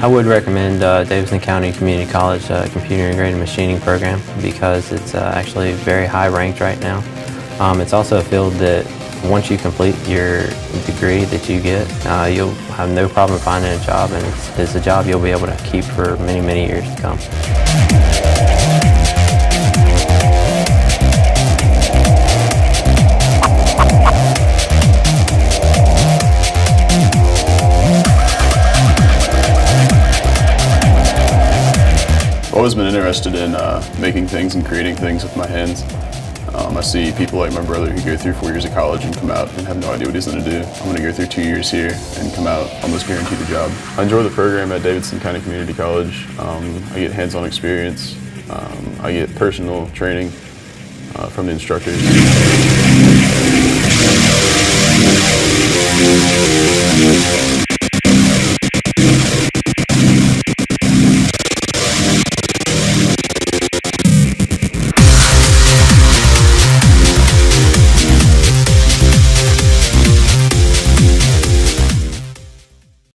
I would recommend Davidson County Community College Computer Integrated Machining program because it's actually very high ranked right now. It's also a field that once you complete your degree that you get, you'll have no problem finding a job, and it's a job you'll be able to keep for many, many years to come. I've always been interested in making things and creating things with my hands. I see people like my brother who go through 4 years of college and come out and have no idea what he's going to do. I'm going to go through 2 years here and come out almost guaranteed a job. I enjoy the program at Davidson County Community College. I get hands-on experience. I get personal training from the instructors.